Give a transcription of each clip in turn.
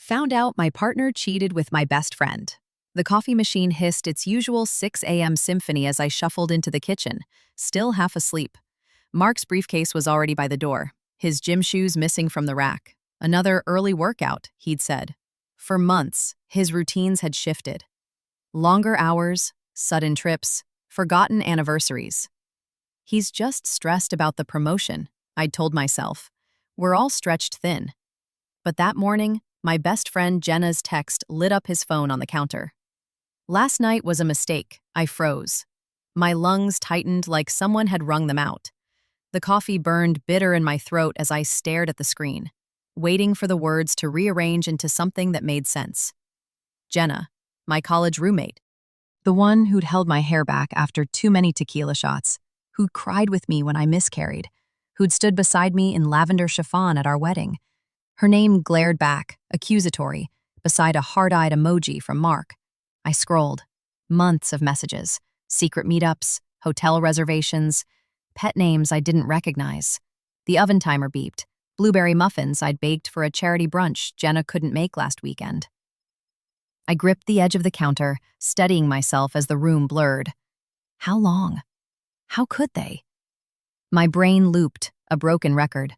Found out my partner cheated with my best friend. The coffee machine hissed its usual 6 a.m. symphony as I shuffled into the kitchen, still half asleep. Mark's briefcase was already by the door, his gym shoes missing from the rack. Another early workout, he'd said. For months, his routines had shifted. Longer hours, sudden trips, forgotten anniversaries. He's just stressed about the promotion, I'd told myself. We're all stretched thin. But that morning, my best friend Jenna's text lit up his phone on the counter. Last night was a mistake. I froze. My lungs tightened like someone had wrung them out. The coffee burned bitter in my throat as I stared at the screen, waiting for the words to rearrange into something that made sense. Jenna, my college roommate. The one who'd held my hair back after too many tequila shots, who'd cried with me when I miscarried, who'd stood beside me in lavender chiffon at our wedding. Her name glared back, accusatory, beside a hard-eyed emoji from Mark. I scrolled. Months of messages, secret meetups, hotel reservations, pet names I didn't recognize. The oven timer beeped. Blueberry muffins I'd baked for a charity brunch Jenna couldn't make last weekend. I gripped the edge of the counter, steadying myself as the room blurred. How long? How could they? My brain looped, a broken record.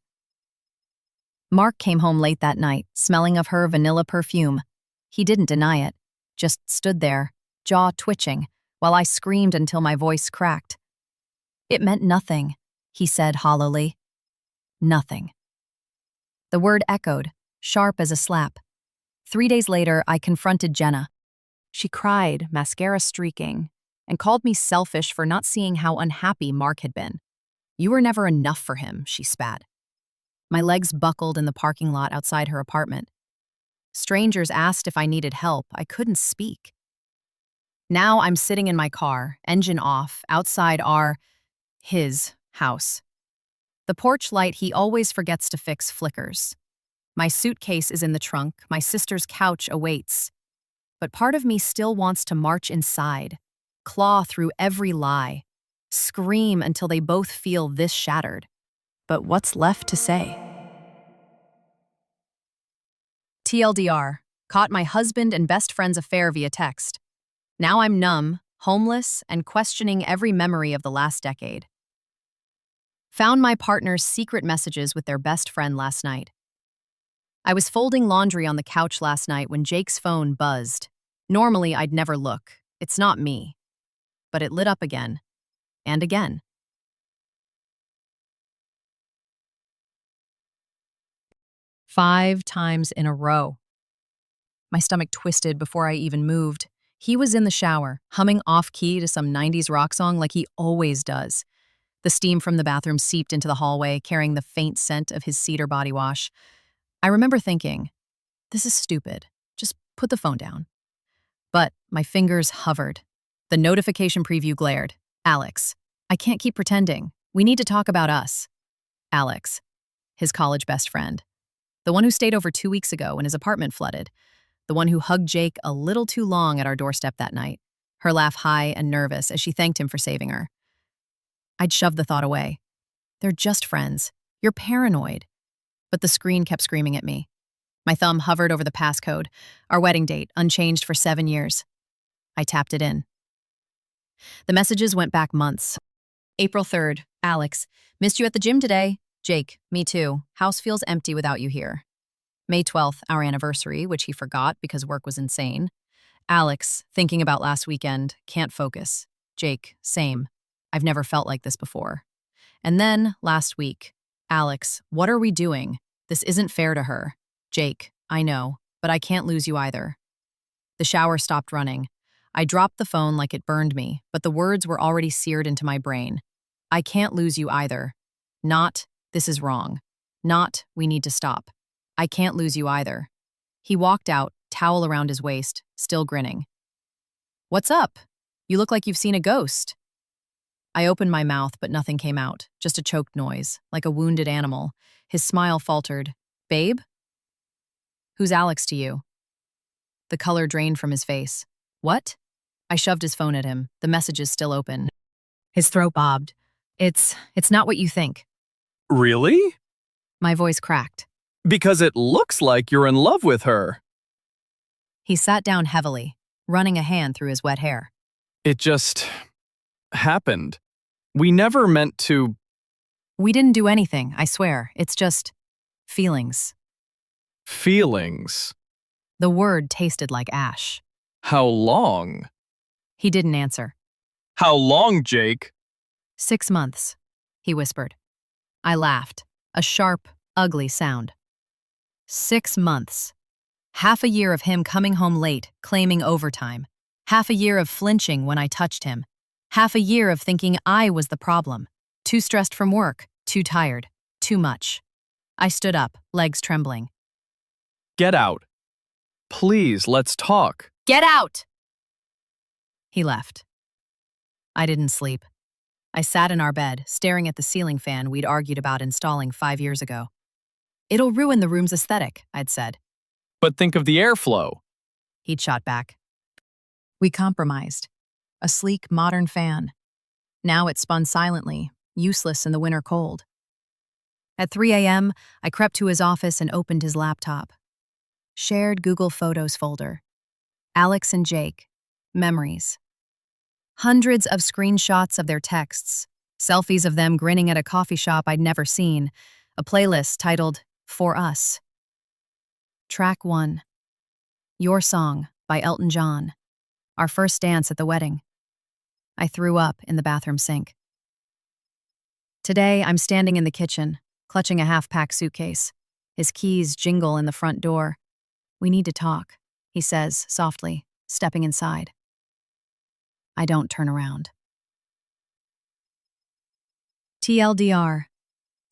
Mark came home late that night, smelling of her vanilla perfume. He didn't deny it, just stood there, jaw twitching, while I screamed until my voice cracked. It meant nothing, he said hollowly. Nothing. The word echoed, sharp as a slap. 3 days later, I confronted Jenna. She cried, mascara streaking, and called me selfish for not seeing how unhappy Mark had been. You were never enough for him, she spat. My legs buckled in the parking lot outside her apartment. Strangers asked if I needed help. I couldn't speak. Now I'm sitting in my car, engine off, outside his house. The porch light he always forgets to fix flickers. My suitcase is in the trunk, my sister's couch awaits. But part of me still wants to march inside, claw through every lie, scream until they both feel this shattered. But what's left to say? TLDR, caught my husband and best friend's affair via text. Now I'm numb, homeless, and questioning every memory of the last decade. Found my partner's secret messages with their best friend last night. I was folding laundry on the couch last night when Jake's phone buzzed. Normally, I'd never look. It's not me. But it lit up again. And again. 5 times in a row. My stomach twisted before I even moved. He was in the shower, humming off-key to some 90s rock song like he always does. The steam from the bathroom seeped into the hallway, carrying the faint scent of his cedar body wash. I remember thinking, this is stupid. Just put the phone down. But my fingers hovered. The notification preview glared. Alex, I can't keep pretending. We need to talk about us. Alex, his college best friend. The one who stayed over 2 weeks ago when his apartment flooded. The one who hugged Jake a little too long at our doorstep that night, her laugh high and nervous as she thanked him for saving her. I'd shoved the thought away. They're just friends. You're paranoid. But the screen kept screaming at me. My thumb hovered over the passcode, our wedding date, unchanged for 7 years. I tapped it in. The messages went back months. April 3rd, Alex, missed you at the gym today. Jake, me too. House feels empty without you here. May 12th, our anniversary, which he forgot because work was insane. Alex, thinking about last weekend, can't focus. Jake, same. I've never felt like this before. And then, last week, Alex, what are we doing? This isn't fair to her. Jake, I know, but I can't lose you either. The shower stopped running. I dropped the phone like it burned me, but the words were already seared into my brain. I can't lose you either. Not, this is wrong. Not, we need to stop. I can't lose you either. He walked out, towel around his waist, still grinning. What's up? You look like you've seen a ghost. I opened my mouth, but nothing came out, just a choked noise, like a wounded animal. His smile faltered. Babe? Who's Alex to you? The color drained from his face. What? I shoved his phone at him, the messages still open. His throat bobbed. It's not what you think. Really? My voice cracked. Because it looks like you're in love with her. He sat down heavily, running a hand through his wet hair. It just happened. We never meant to. We didn't do anything, I swear. It's just feelings. Feelings. The word tasted like ash. How long? He didn't answer. How long, Jake? 6 months, he whispered. I laughed, a sharp, ugly sound. 6 months. Half a year of him coming home late, claiming overtime. Half a year of flinching when I touched him. Half a year of thinking I was the problem. Too stressed from work, too tired, too much. I stood up, legs trembling. Get out. Please, let's talk. Get out! He left. I didn't sleep. I sat in our bed, staring at the ceiling fan we'd argued about installing 5 years ago. It'll ruin the room's aesthetic, I'd said. But think of the airflow. He'd shot back. We compromised. A sleek, modern fan. Now it spun silently, useless in the winter cold. At 3 a.m., I crept to his office and opened his laptop. Shared Google Photos folder. Alex and Jake. Memories. Hundreds of screenshots of their texts. Selfies of them grinning at a coffee shop I'd never seen. A playlist titled, For Us. Track 1. Your Song by Elton John. Our first dance at the wedding. I threw up in the bathroom sink. Today, I'm standing in the kitchen, clutching a half-packed suitcase. His keys jingle in the front door. We need to talk, he says softly, stepping inside. I don't turn around. TLDR.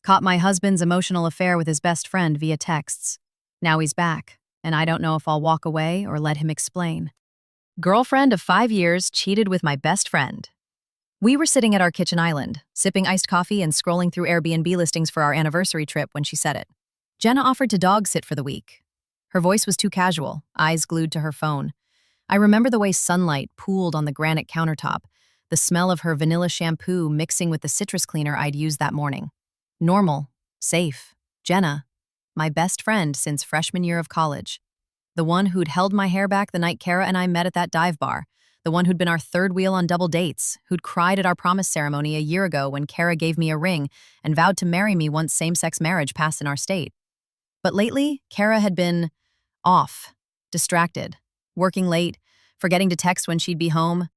Caught my husband's emotional affair with his best friend via texts. Now he's back, and I don't know if I'll walk away or let him explain. Girlfriend of 5 years cheated with my best friend. We were sitting at our kitchen island, sipping iced coffee and scrolling through Airbnb listings for our anniversary trip when she said it. Jenna offered to dog sit for the week. Her voice was too casual, eyes glued to her phone. I remember the way sunlight pooled on the granite countertop, the smell of her vanilla shampoo mixing with the citrus cleaner I'd used that morning. Normal, safe, Jenna, my best friend since freshman year of college. The one who'd held my hair back the night Kara and I met at that dive bar. The one who'd been our third wheel on double dates, who'd cried at our promise ceremony a year ago when Kara gave me a ring and vowed to marry me once same-sex marriage passed in our state. But lately, Kara had been off, distracted, working late, forgetting to text when she'd be home.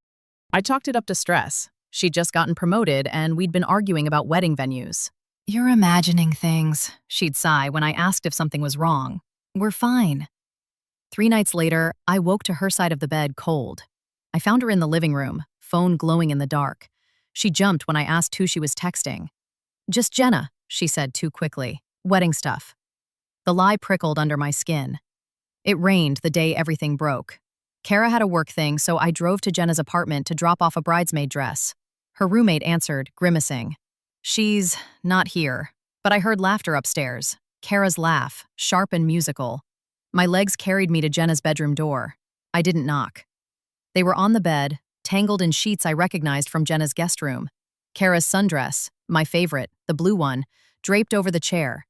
I chalked it up to stress. She'd just gotten promoted and we'd been arguing about wedding venues. You're imagining things, she'd sigh when I asked if something was wrong. We're fine. 3 nights later, I woke to her side of the bed cold. I found her in the living room, phone glowing in the dark. She jumped when I asked who she was texting. Just Jenna, she said too quickly. Wedding stuff. The lie prickled under my skin. It rained the day everything broke. Kara had a work thing, so I drove to Jenna's apartment to drop off a bridesmaid dress. Her roommate answered, grimacing. She's not here, but I heard laughter upstairs. Kara's laugh, sharp and musical. My legs carried me to Jenna's bedroom door. I didn't knock. They were on the bed, tangled in sheets I recognized from Jenna's guest room. Kara's sundress, my favorite, the blue one, draped over the chair.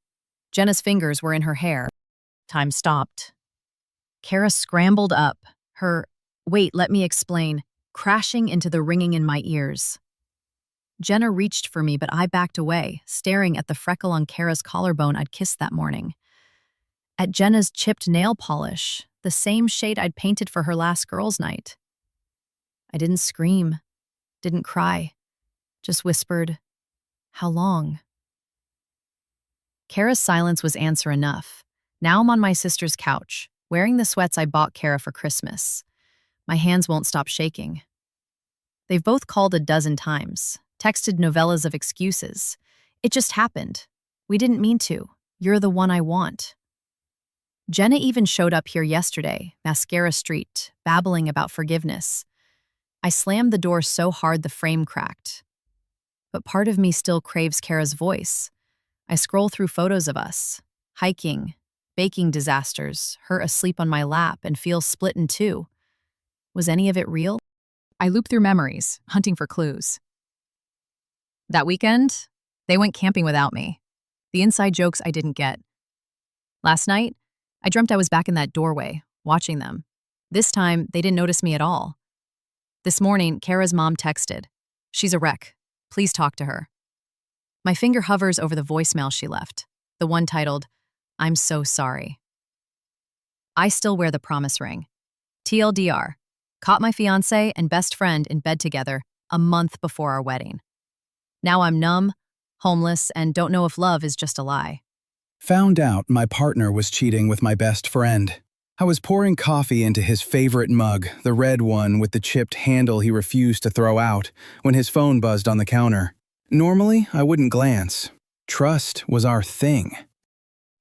Jenna's fingers were in her hair. Time stopped. Kara scrambled up, her, wait, let me explain, crashing into the ringing in my ears. Jenna reached for me, but I backed away, staring at the freckle on Kara's collarbone I'd kissed that morning. At Jenna's chipped nail polish, the same shade I'd painted for her last girls' night. I didn't scream, didn't cry, just whispered, how long? Kara's silence was answer enough. Now I'm on my sister's couch, wearing the sweats I bought Kara for Christmas. My hands won't stop shaking. They've both called a dozen times, texted novellas of excuses. It just happened. We didn't mean to. You're the one I want. Jenna even showed up here yesterday, mascara streaked, babbling about forgiveness. I slammed the door so hard the frame cracked. But part of me still craves Kara's voice. I scroll through photos of us, hiking, baking disasters, her asleep on my lap, and feel split in two. Was any of it real? I loop through memories, hunting for clues. That weekend, they went camping without me. The inside jokes I didn't get. Last night, I dreamt I was back in that doorway, watching them. This time, they didn't notice me at all. This morning, Kara's mom texted, "She's a wreck. Please talk to her." My finger hovers over the voicemail she left, the one titled, "I'm so sorry." I still wear the promise ring. TLDR, caught my fiancé and best friend in bed together a month before our wedding. Now I'm numb, homeless, and don't know if love is just a lie. Found out my partner was cheating with my best friend. I was pouring coffee into his favorite mug, the red one with the chipped handle he refused to throw out, when his phone buzzed on the counter. Normally, I wouldn't glance. Trust was our thing.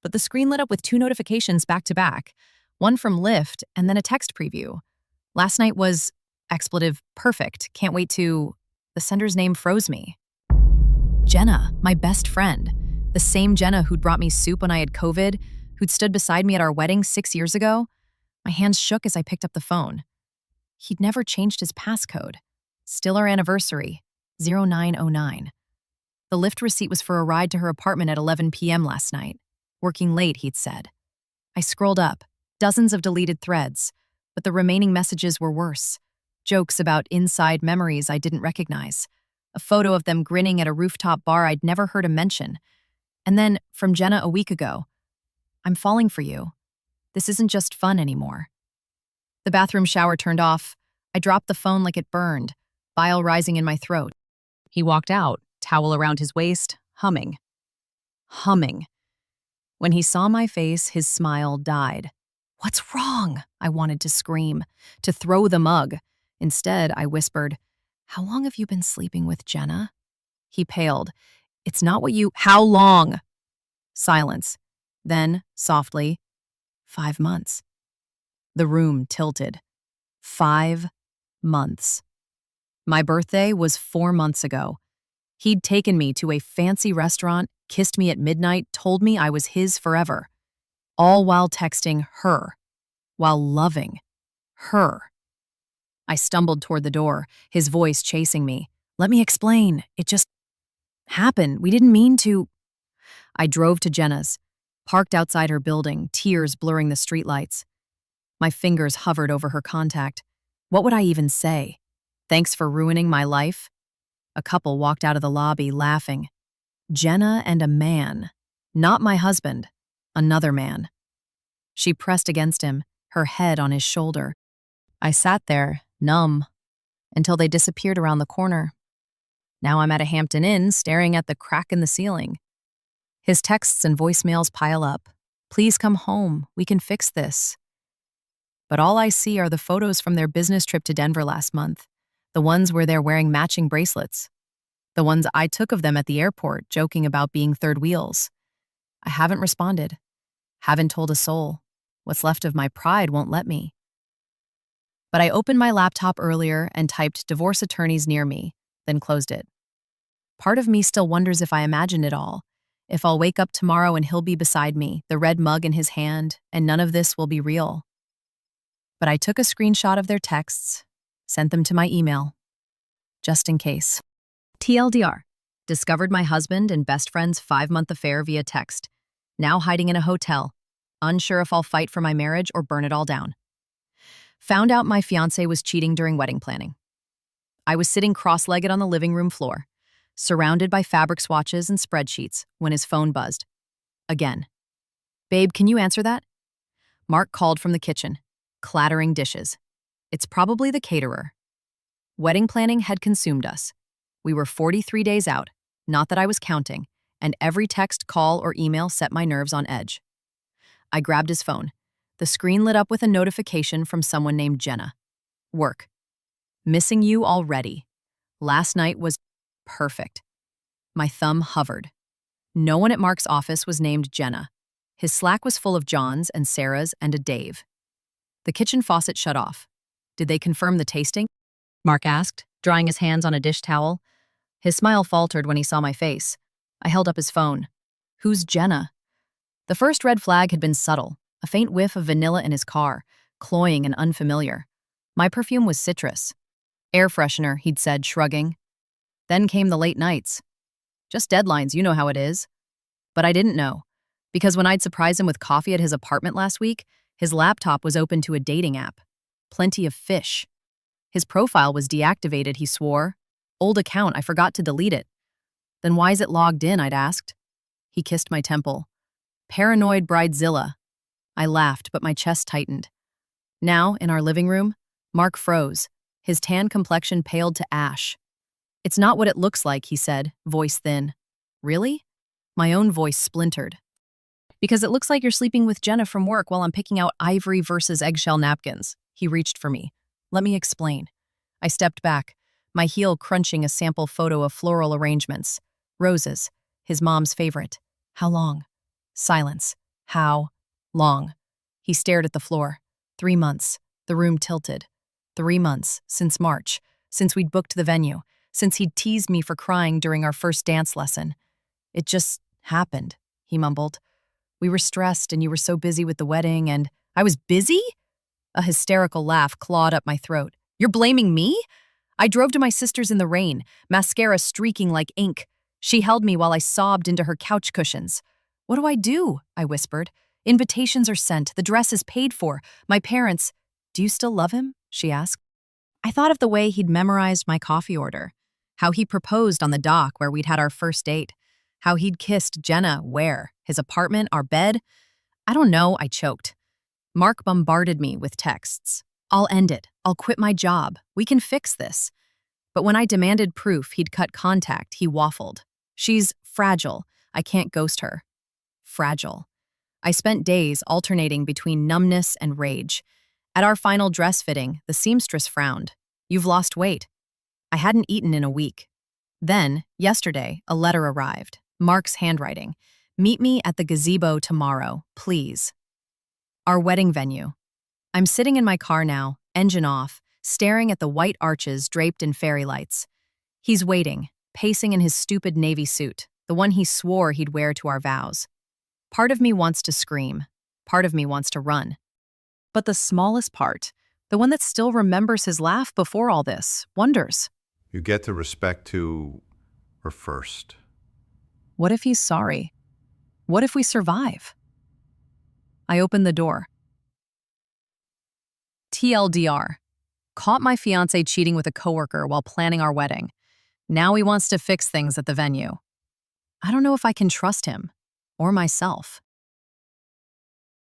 But the screen lit up with 2 notifications back to back, one from Lyft and then a text preview. Last night was expletive perfect. Can't wait to. The sender's name froze me. Jenna, my best friend. The same Jenna who'd brought me soup when I had COVID, who'd stood beside me at our wedding 6 years ago. My hands shook as I picked up the phone. He'd never changed his passcode. Still our anniversary, 0909. The Lyft receipt was for a ride to her apartment at 11 p.m. last night. Working late, he'd said. I scrolled up, dozens of deleted threads, but the remaining messages were worse. Jokes about inside memories I didn't recognize. A photo of them grinning at a rooftop bar I'd never heard him mention. And then, from Jenna a week ago, "I'm falling for you. This isn't just fun anymore." The bathroom shower turned off. I dropped the phone like it burned, bile rising in my throat. He walked out, towel around his waist, humming. Humming. When he saw my face, his smile died. "What's wrong?" I wanted to scream, to throw the mug. Instead, I whispered, "How long have you been sleeping with Jenna?" He paled. "It's not what you— How long?" Silence. Then, softly, 5 months. The room tilted. 5 months. My birthday was 4 months ago. He'd taken me to a fancy restaurant, kissed me at midnight, told me I was his forever. All while texting her, while loving her. I stumbled toward the door, his voice chasing me. "Let me explain. It just happened. We didn't mean to." I drove to Jenna's, parked outside her building, tears blurring the streetlights. My fingers hovered over her contact. What would I even say? Thanks for ruining my life? A couple walked out of the lobby, laughing. Jenna and a man. Not my husband. Another man. She pressed against him, her head on his shoulder. I sat there, numb, until they disappeared around the corner. Now I'm at a Hampton Inn, staring at the crack in the ceiling. His texts and voicemails pile up. "Please come home. We can fix this." But all I see are the photos from their business trip to Denver last month. The ones where they're wearing matching bracelets. The ones I took of them at the airport, joking about being third wheels. I haven't responded. Haven't told a soul. What's left of my pride won't let me. But I opened my laptop earlier and typed "divorce attorneys near me," then closed it. Part of me still wonders if I imagined it all. If I'll wake up tomorrow and he'll be beside me, the red mug in his hand, and none of this will be real. But I took a screenshot of their texts, sent them to my email, just in case. TLDR, discovered my husband and best friend's 5-month affair via text. Now hiding in a hotel, unsure if I'll fight for my marriage or burn it all down. Found out my fiancé was cheating during wedding planning. I was sitting cross-legged on the living room floor, surrounded by fabric swatches and spreadsheets, when his phone buzzed. Again. "Babe, can you answer that?" Mark called from the kitchen, clattering dishes. It's probably the caterer. Wedding planning had consumed us. We were 43 days out, not that I was counting, and every text, call, or email set my nerves on edge. I grabbed his phone. The screen lit up with a notification from someone named Jenna. Work. Missing you already. Last night was perfect. My thumb hovered. No one at Mark's office was named Jenna. His Slack was full of John's and Sarah's and a Dave. The kitchen faucet shut off. Did they confirm the tasting? Mark asked, drying his hands on a dish towel. His smile faltered when he saw my face. I held up his phone. Who's Jenna? The first red flag had been subtle, a faint whiff of vanilla in his car, cloying and unfamiliar. My perfume was citrus. Air freshener, he'd said, shrugging. Then came the late nights. Just deadlines, you know how it is. But I didn't know, because when I'd surprised him with coffee at his apartment last week, his laptop was open to a dating app. Plenty of fish. His profile was deactivated, he swore. Old account, I forgot to delete it. Then why is it logged in, I'd asked. He kissed my temple. Paranoid bridezilla. I laughed, but my chest tightened. Now, in our living room, Mark froze. His tan complexion paled to ash. It's not what it looks like, he said, voice thin. Really? My own voice splintered. Because it looks like you're sleeping with Jenna from work while I'm picking out ivory versus eggshell napkins. He reached for me. Let me explain. I stepped back, my heel crunching a sample photo of floral arrangements. Roses, his mom's favorite. How long? Silence. How long? He stared at the floor. 3 months. The room tilted. 3 months, since March, since we'd booked the venue, since he'd teased me for crying during our first dance lesson. It just happened, he mumbled. We were stressed and you were so busy with the wedding and I was busy? A hysterical laugh clawed up my throat. You're blaming me? I drove to my sister's in the rain, mascara streaking like ink. She held me while I sobbed into her couch cushions. What do? I whispered. Invitations are sent, the dress is paid for. My parents— Do you still love him? She asked. I thought of the way he'd memorized my coffee order, how he proposed on the dock where we'd had our first date, how he'd kissed Jenna where? His apartment, our bed? I don't know, I choked. Mark bombarded me with texts. I'll end it. I'll quit my job. We can fix this. But when I demanded proof he'd cut contact, he waffled. She's fragile. I can't ghost her. Fragile. I spent days alternating between numbness and rage. At our final dress fitting, the seamstress frowned. You've lost weight. I hadn't eaten in a week. Then, yesterday, a letter arrived. Mark's handwriting. Meet me at the gazebo tomorrow, please. Our wedding venue. I'm sitting in my car now, engine off, staring at the white arches draped in fairy lights. He's waiting, pacing in his stupid navy suit, the one he swore he'd wear to our vows. Part of me wants to scream. Part of me wants to run. But the smallest part, the one that still remembers his laugh before all this, wonders. You get to respect to her first. What if he's sorry? What if we survive? I opened the door. TLDR. Caught my fiancé cheating with a coworker while planning our wedding. Now he wants to fix things at the venue. I don't know if I can trust him or myself.